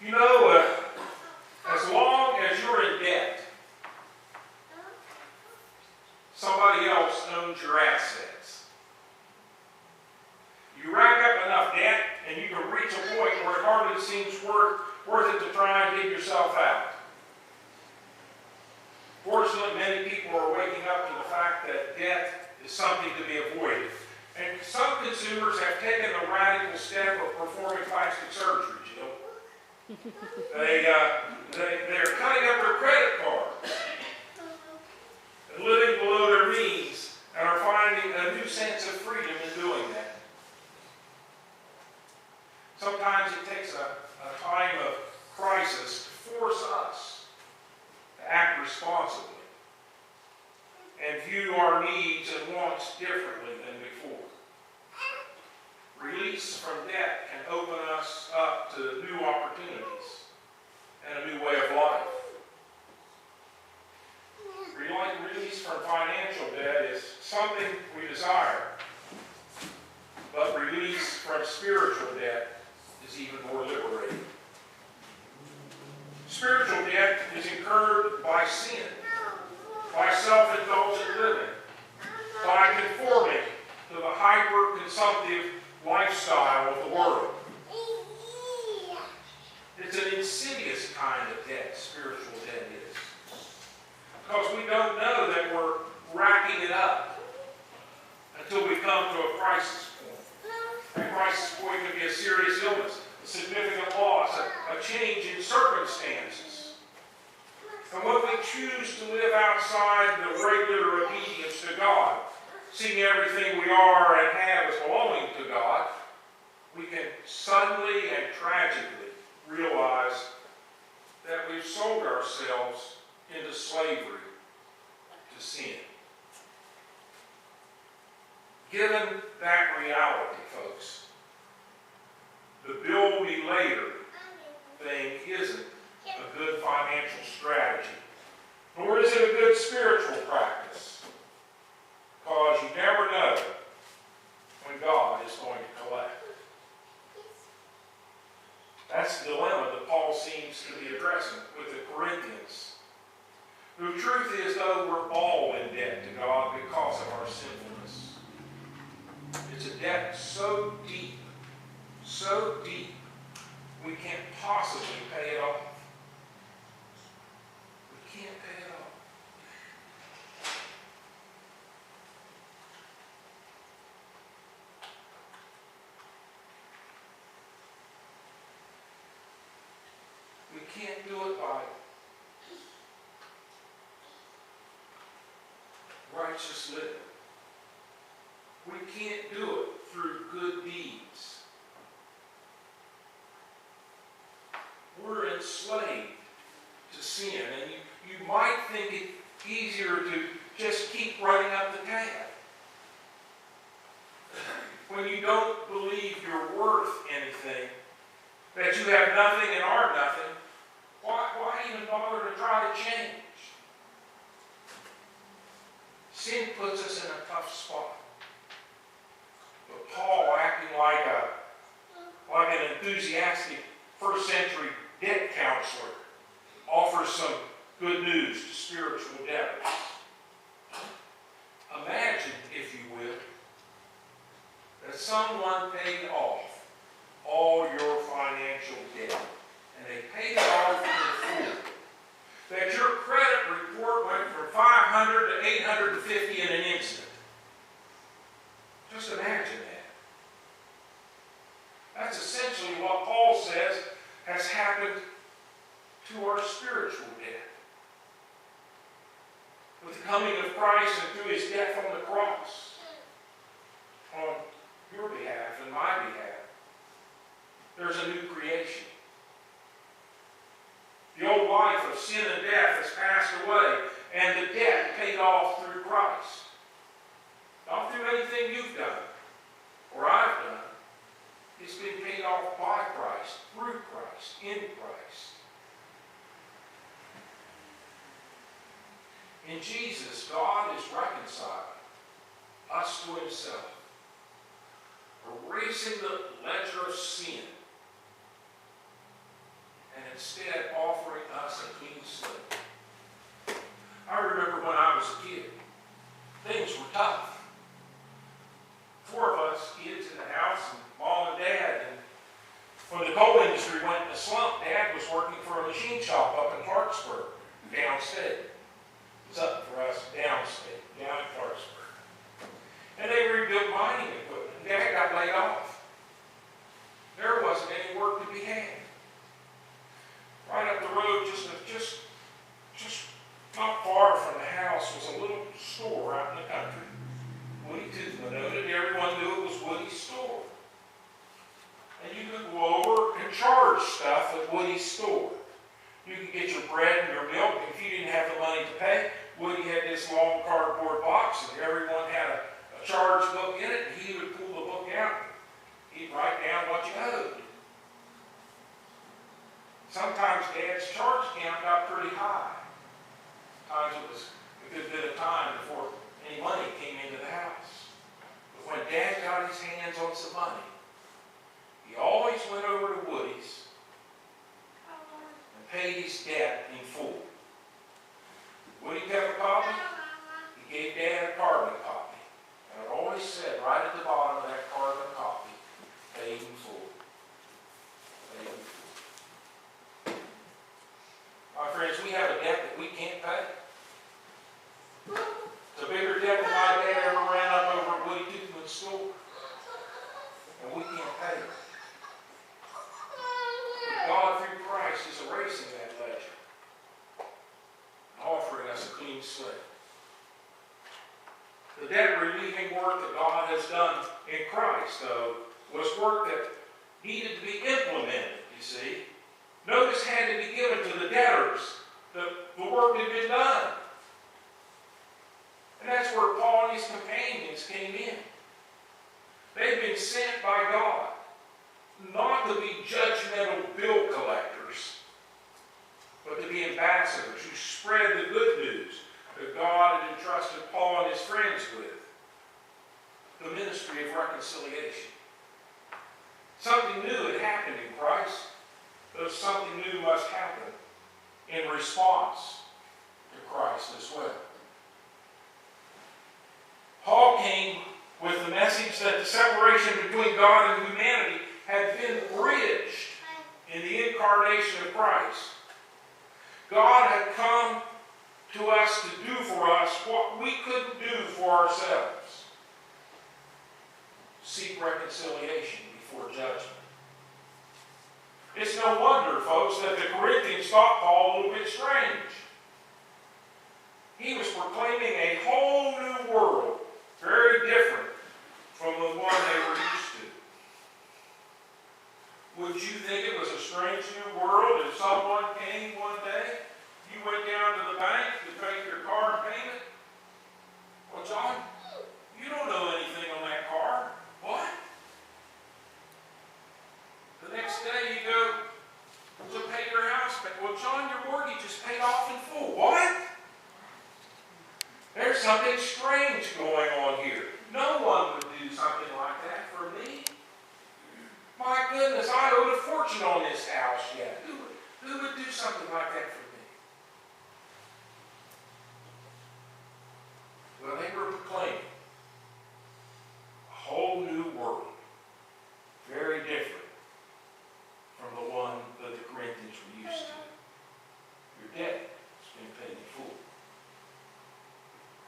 You know, as long as you're in debt, somebody else owns your assets. You rack up enough debt, and you can reach a point where it hardly seems worth it to try and dig yourself out. Fortunately, many people are waking up to the fact that debt is something to be avoided. And some consumers have taken the radical step of performing plastic surgery, Jill. They're cutting up their credit cards and living below their means and are finding a new sense of freedom in doing that. Sometimes it takes a time of crisis to force us to act responsibly and view our needs and wants differently than before. Release from debt can open us up to new opportunities and a new way of life. Release from financial debt is something we desire, but release from spiritual debt is even more liberating. Spiritual debt is incurred by sin, by self-indulgent living, by conforming to the hyper-consumptive lifestyle of the world. It's an insidious kind of debt, spiritual debt is. Because we don't know that we're racking it up until we come to a crisis point. A crisis point could be a serious illness, a significant loss, a change in circumstances. And when we choose to live outside the regular obedience to God, seeing everything we are and have as belonging to God, we can suddenly and tragically realize that we've sold ourselves into slavery to sin. Given that reality, folks, the bill me later thing isn't a good financial strategy, nor is it a good spiritual practice, because you never know when God is going to collect. That's the dilemma that Paul seems to be addressing with the Corinthians. The truth is, though, we're all in debt to God because of our sinfulness. It's a debt so deep, we can't possibly pay it off. We can't pay it off. We can't do it by righteous living. We can't do it through good deeds. We're enslaved to sin, and you might think it easier to just keep running up the tab. When you don't believe you're worth anything, that you have nothing and are nothing, why even bother to try to change? Sin puts us in a tough spot. But Paul, acting like an enthusiastic first century debt counselor, offers some good news to spiritual debtors. Imagine, if you will, that someone paid off all your financial debt, and they paid it off in full. That your credit report went from 500 to 850 in an instant. Just imagine that. That's essentially what Paul says has happened to our spiritual debt. With the coming of Christ and through his death on the cross, on your behalf and my behalf, there's a new creation. The old life of sin and death has passed away, and the debt paid off through Christ. Not through anything you've done or I've done. It's been paid off by Christ, through Christ, in Christ. In Jesus, God is reconciling us to himself, erasing the ledger of sin, and instead offering us a clean slate. I remember when I was a kid, things were tough. 4 of us kids in the house, and Mom and Dad. And when the coal industry went in a slump, Dad was working for a machine shop up in Clarksburg, downstate. It was up for us downstate, down in Clarksburg. And they rebuilt mining equipment. Dad got laid off. There wasn't any work to be had. Right up the road, just not far from the house, was a little store out in the country. Woody Toothman owned it. Everyone knew it was Woody's store. And you could go over and charge stuff at Woody's store. You could get your bread and your milk. If you didn't have the money to pay, Woody had this long cardboard box, and everyone had a charge book in it, and he would pull the book out. He'd write down what you owed. Sometimes Dad's charge count got pretty high. Sometimes it was a good bit of time before any money came into the house. But when Dad got his hands on some money, he always went over to Woody's and paid his debt in full. Woody kept a copy. He gave Dad a carbon copy. And it always said right at the bottom of that carbon copy, paid in full. Paid in full. My friends, we have a debt that we can't pay. It's a bigger debt than my dad ever ran up over at Woody Toothman's store. And we can't pay it. But God, through Christ, is erasing that ledger and offering us a clean slate. The debt-relieving work that God has done in Christ, though, was work that needed to be implemented, you see. Notice had to be given to the debtors. The work had been done. And that's where Paul and his companions came in. They've been sent by God not to be judgmental bill collectors, but to be ambassadors who spread the good news that God had entrusted Paul and his friends with. The ministry of reconciliation. Something new had happened in Christ, though something new must happen in response to Christ as well. Paul came with the message that the separation between God and humanity had been bridged in the incarnation of Christ. God had come to us to do for us what we couldn't do for ourselves. Seek reconciliation before judgment. It's no wonder, folks, that the Corinthians thought Paul a little bit strange. He was proclaiming a whole new world, very different from the one they were used to. Would you think it was a strange new world if someone came one day, you went down to the bank to make your car payment? Well, John, you don't know anything on that car. What? The next day you go to pay your house back. Well, John, your mortgage is paid off in full. What? There's something strange going on here. No one would do something like that for me. My goodness, I owed a fortune on this house yet. Who would do something like that for me? Well, they were proclaiming a whole new world, very different from the one that the Corinthians were used to. Your debt has been paid in full.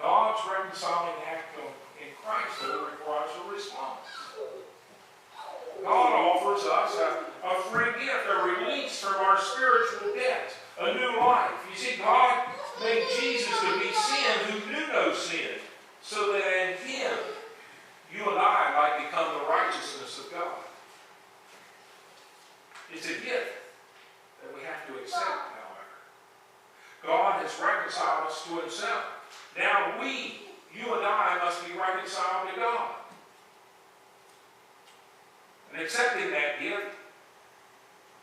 God's reconciling act in Christ, though, requires a response. God offers us a free gift, a release from our spiritual debt, a new life. You see, God made Jesus to be sin who knew no sin, so that in Him, you and I might become the righteousness of God. It's a gift that we have to accept, however. God has reconciled us to Himself. Now you and I, must be reconciled to God. And accepting that gift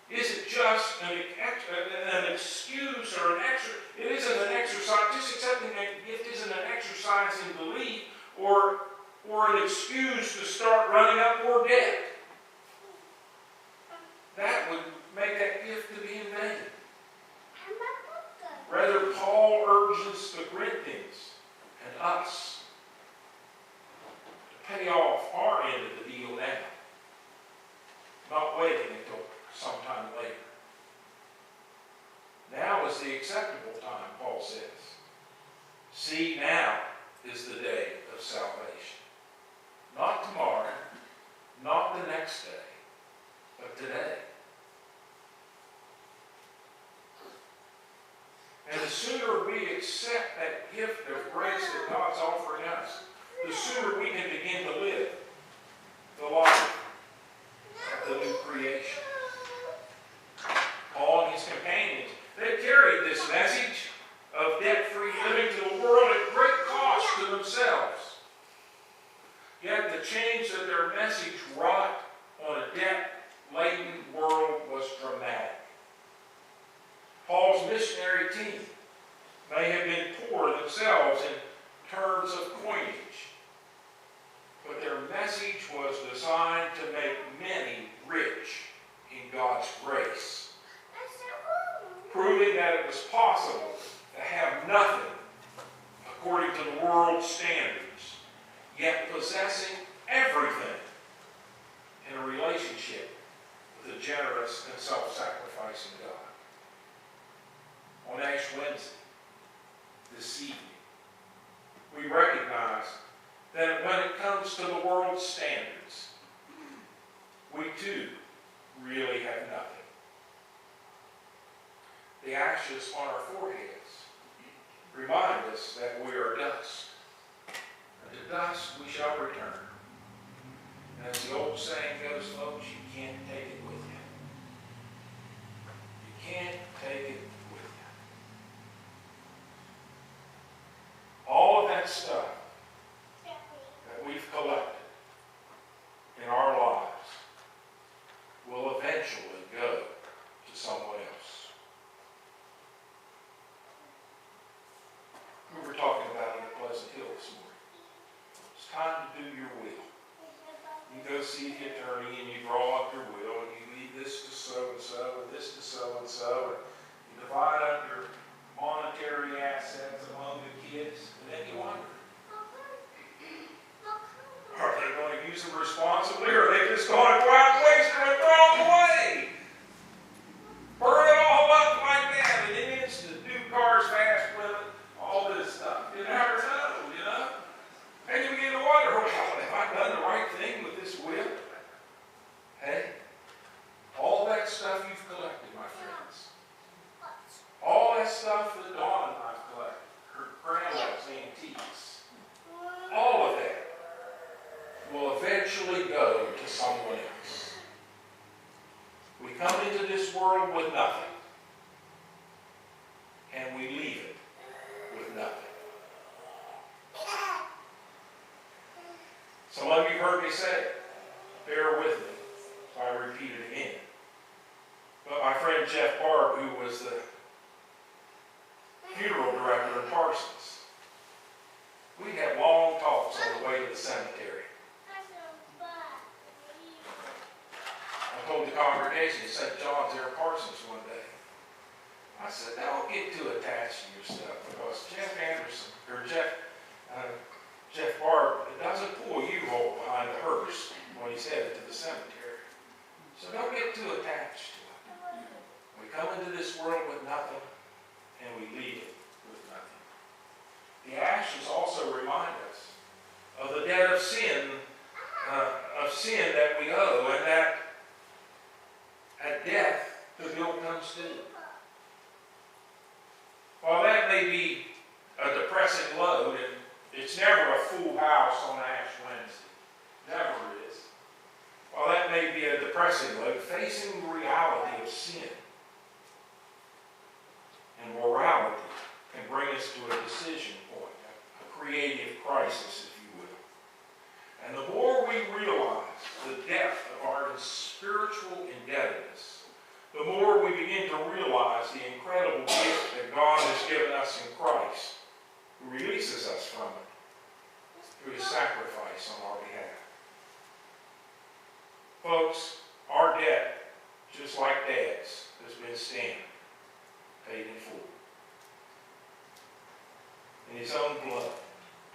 isn't just an excuse or an extra. It isn't an exercise. Just accepting that gift isn't an exercise in belief or an excuse to start running up more debt. That would make that gift to be in vain. waiting until sometime later. Now is the acceptable time, Paul says. See, now is the day of salvation. Not tomorrow, not the next day, but today. And the sooner we accept that gift of grace that God's offering us, the sooner we can begin to live the life of the new creation. Paul and his companions, they carried this message of debt-free living to the world at great cost to themselves. Yet the change that their message wrought on a debt-laden world was dramatic. Paul's missionary team may have been poor themselves in terms of coinage, but their message was designed to make many rich in God's grace, proving that it was possible to have nothing according to the world's standards, yet possessing everything in a relationship with a generous and self-sacrificing God. On Ash Wednesday, this evening, we recognize that when it comes to the world's standards, we too really have nothing. The ashes on our foreheads remind us that we are dust. And to dust we shall return. And as the old saying goes, folks, you can't take it with you. You can't take it with you. All of that stuff that we've collected in our lives will eventually go to someone else. We were talking about it at Pleasant Hill this morning. It's time to do your will. You go see the attorney and you draw up your will and you leave this to so-and-so and this to so-and-so and you divide up your monetary assets among the kids, and then you wonder, are they going to use them responsibly, or are they just going to go out and waste them and throw them away? Burn it all up like that in an instant. New cars, fast women, all this stuff. You never know, you know? And you begin to wonder, well, have I done the right thing with this will? Hey, all that stuff you've collected, my friends. All that stuff that Dawn and I've collected, her grandma's antiques, all of that will eventually go to someone else. We come into this world with nothing, and we leave it with nothing. Some of you heard me say it. Bear with me if I repeat it again. But my friend Jeff Barb, who was the funeral director in Parsons, we had long talks on the way to the cemetery. I told the congregation, St. John's there in Parsons one day. I said, don't get too attached to your stuff, because Jeff Barb, it doesn't pull you all behind the hearse when he's headed to the cemetery. So don't get too attached to it. We come into this world with nothing, and we leave it with nothing. The ashes also remind us of the debt of sin that we owe, and that at death the bill comes due. While that may be a depressing load, and it's never a full house on Ash Wednesday, never is. While that may be a depressing load, facing the reality of sin and morality can bring us to a decision point, a creative crisis, if you will. And the more we realize the depth of our spiritual indebtedness, the more we begin to realize the incredible gift that God has given us in Christ, who releases us from it through his sacrifice on our behalf. Folks, our debt, just like Dad's, has been stamped, paid in full. In his own blood,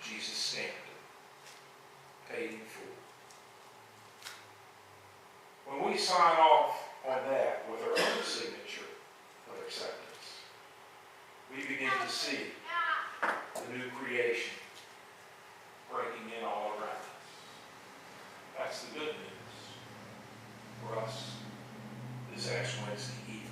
Jesus stamped it, paid in full. When we sign off see the new creation breaking in all around us. That's the good news for us this Ash Wednesday evening.